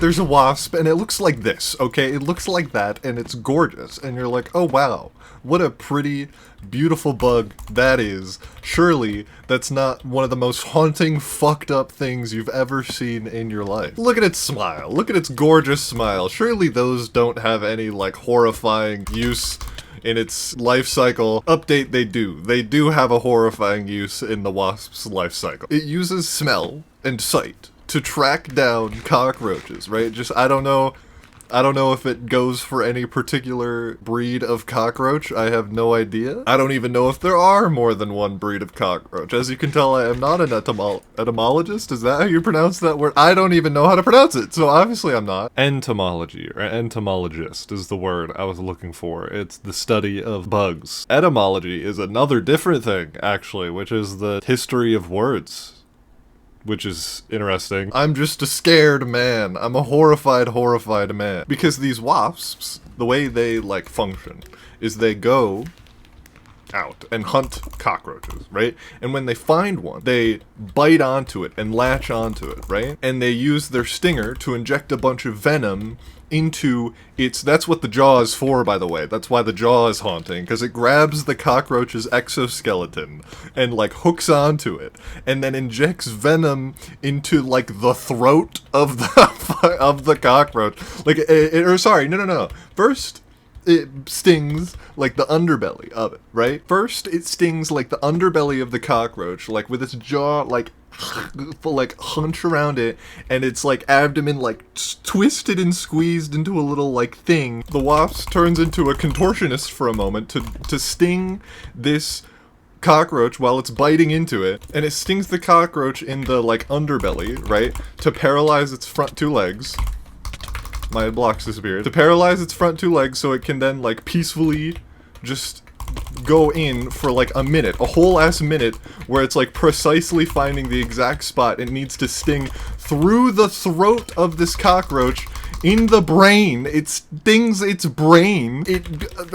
There's a wasp, and it looks like this, okay? It looks like that, and it's gorgeous, and you're like, oh wow, what a pretty, beautiful bug that is. Surely, that's not one of the most haunting, fucked up things you've ever seen in your life. Look at its smile. Look at its gorgeous smile. Surely those don't have any, like, horrifying use in its life cycle. Update, they do. They do have a horrifying use in the wasp's life cycle. It uses smell and sight to track down cockroaches, right? Just, I don't know if it goes for any particular breed of cockroach. I have no idea. I don't even know if there are more than one breed of cockroach. As you can tell, I am not an etymologist. Is that how you pronounce that word? I don't even know how to pronounce it, so obviously I'm not. Entomology, or entomologist is the word I was looking for. It's the study of bugs. Etymology is another different thing, actually, which is the history of words, which is interesting. I'm just a scared man. I'm a horrified man. Because these wasps, the way they, like, function is they go out and hunt cockroaches, right? And when they find one, they bite onto it and latch onto it, right? And they use their stinger to inject a bunch of venom into its... That's what the jaw is for, by the way. That's why the jaw is haunting, because it grabs the cockroach's exoskeleton and, like, hooks onto it, and then injects venom into, like, the throat of the of the cockroach. Like, no. First, it stings, like, the underbelly of it, right? First, it stings, like, the underbelly of the cockroach, like, with its jaw, like hunch around it, and its, like, abdomen, like, twisted and squeezed into a little, like, thing. The wasp turns into a contortionist for a moment to sting this cockroach while it's biting into it, and it stings the cockroach in the, like, underbelly, right? To paralyze its front two legs. My blocks disappeared. To paralyze its front two legs so it can then, like, peacefully just go in for, like, a minute, a whole ass minute, where it's, like, precisely finding the exact spot it needs to sting through the throat of this cockroach in the brain. It stings its brain.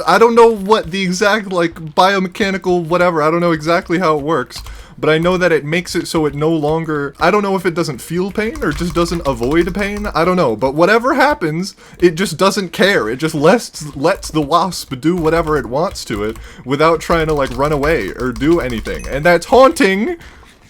I don't know what the exact, like, biomechanical whatever, I don't know exactly how it works, but I know that it makes it so it no longer... I don't know if it doesn't feel pain or just doesn't avoid pain. I don't know. But whatever happens, it just doesn't care. It just lets the wasp do whatever it wants to it without trying to, like, run away or do anything. And that's haunting.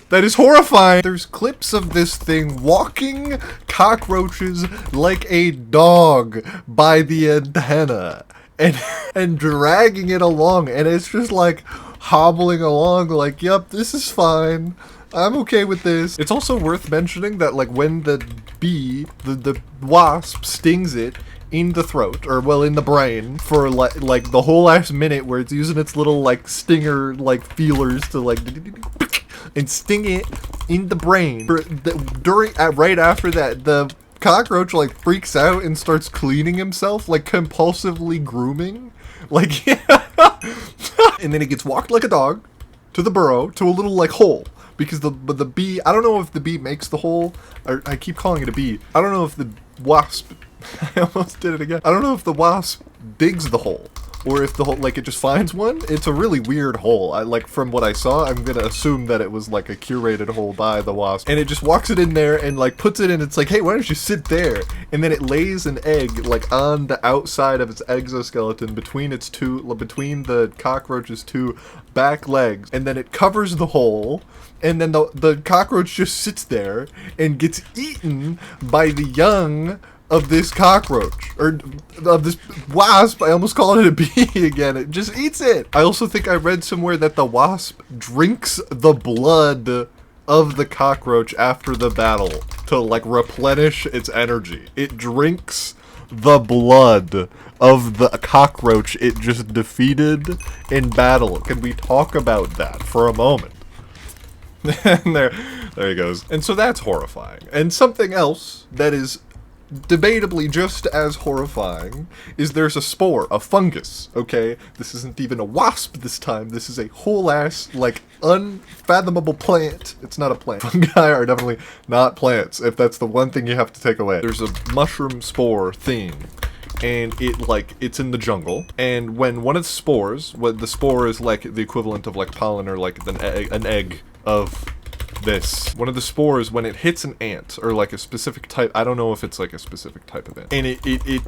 That is horrifying. There's clips of this thing walking cockroaches like a dog by the antenna and dragging it along. And it's just like hobbling along like, yep, this is fine. I'm okay with this. It's also worth mentioning that, like, when the bee, the wasp stings it in the throat, or, well, in the brain, for, like the whole last minute where it's using its little, like, stinger, like, feelers to, like, and sting it in the brain. Right after that, the cockroach, like, freaks out and starts cleaning himself, like, compulsively grooming. Like, yeah. And then it gets walked like a dog to the burrow, to a little, like, hole. Because the bee, I don't know if the bee makes the hole, or I keep calling it a bee. I don't know if the wasp, I almost did it again. I don't know if the wasp digs the hole, or if the hole, like, it just finds one. It's a really weird hole. Like, from what I saw, I'm gonna assume that it was, like, a curated hole by the wasp. And it just walks it in there and, like, puts it in. It's like, hey, why don't you sit there? And then it lays an egg, like, on the outside of its exoskeleton between the cockroach's two back legs. And then it covers the hole. And then the cockroach just sits there and gets eaten by the young of this cockroach, or of this wasp. I almost called it a bee again. It just eats it. I also think I read somewhere that the wasp drinks the blood of the cockroach after the battle to, like, replenish its energy. It drinks the blood of the cockroach it just defeated in battle. Can we talk about that for a moment? And there he goes. And so that's horrifying. And something else that is debatably just as horrifying is there's a spore, a fungus, okay? This isn't even a wasp this time. This is a whole ass, like, unfathomable plant. It's not a plant. Fungi are definitely not plants, if that's the one thing you have to take away. There's a mushroom spore thing, and it's in the jungle, and when one of the spores, the spore is like the equivalent of, like, pollen, or like an egg of one of the spores, when it hits an ant, or like a specific type, I don't know if it's like a specific type of ant, and it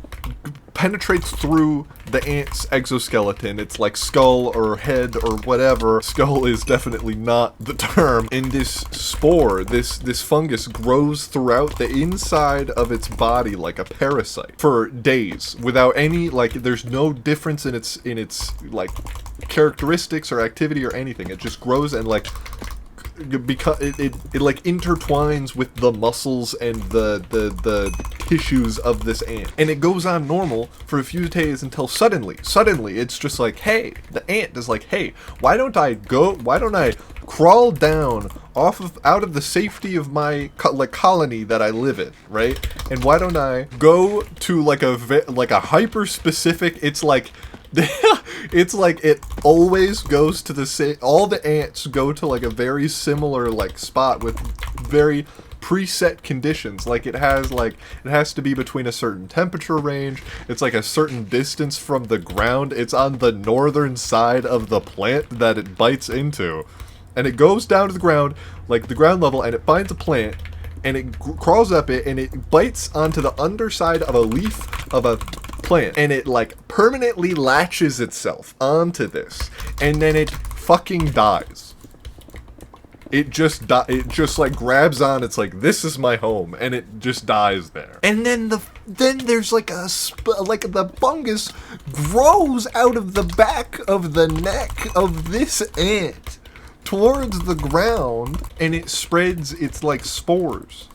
penetrates through the ant's exoskeleton, its like skull or head or whatever. Skull is definitely not the term. And this spore, this fungus grows throughout the inside of its body like a parasite for days without any, like, there's no difference in its like characteristics or activity or anything. It just grows and like, because it like intertwines with the muscles and the tissues of this ant, and it goes on normal for a few days until suddenly it's just like, hey, the ant is like, hey, why don't I crawl down out of the safety of my colony that I live in, right? And why don't I go to like a hyper specific, it's like it's like it always goes to the same, all the ants go to like a very similar like spot with very preset conditions. Like it has to be between a certain temperature range, it's like a certain distance from the ground, it's on the northern side of the plant that it bites into, and it goes down to the ground, like the ground level, and it finds a plant, and it crawls up it, and it bites onto the underside of a leaf of a plant, and it like permanently latches itself onto this, and then it fucking dies. It just like grabs on, it's like, this is my home, and it just dies there. And then there's like the fungus grows out of the back of the neck of this ant towards the ground, and it spreads its like spores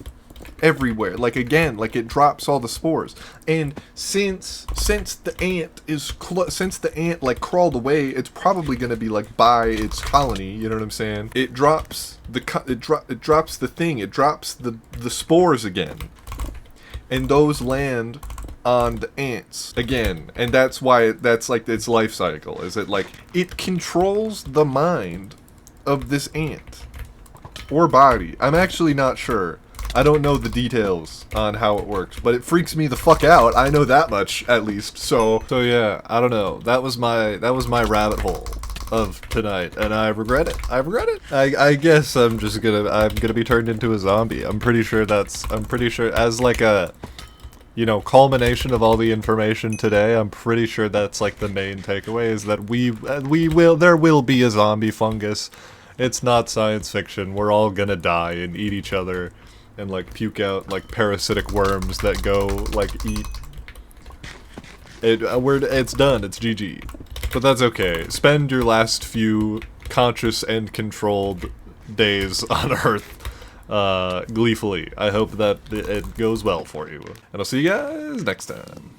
everywhere. Like, again, like it drops all the spores. And since the ant like crawled away, it's probably gonna be like by its colony, you know what I'm saying? It drops the spores again, and those land on the ants again. And that's why that's like its life cycle, is it like it controls the mind of this ant or body. I'm actually not sure. I don't know the details on how it works, but it freaks me the fuck out. I know that much, at least. So yeah, I don't know. That was my rabbit hole of tonight, and I regret it. I guess I'm gonna be turned into a zombie. I'm pretty sure as like a, you know, culmination of all the information today, I'm pretty sure that's like the main takeaway, is that there will be a zombie fungus. It's not science fiction. We're all gonna die and eat each other and like puke out like parasitic worms that go like eat it. It's done. It's GG. But that's okay. Spend your last few conscious and controlled days on Earth gleefully. I hope that it goes well for you, and I'll see you guys next time.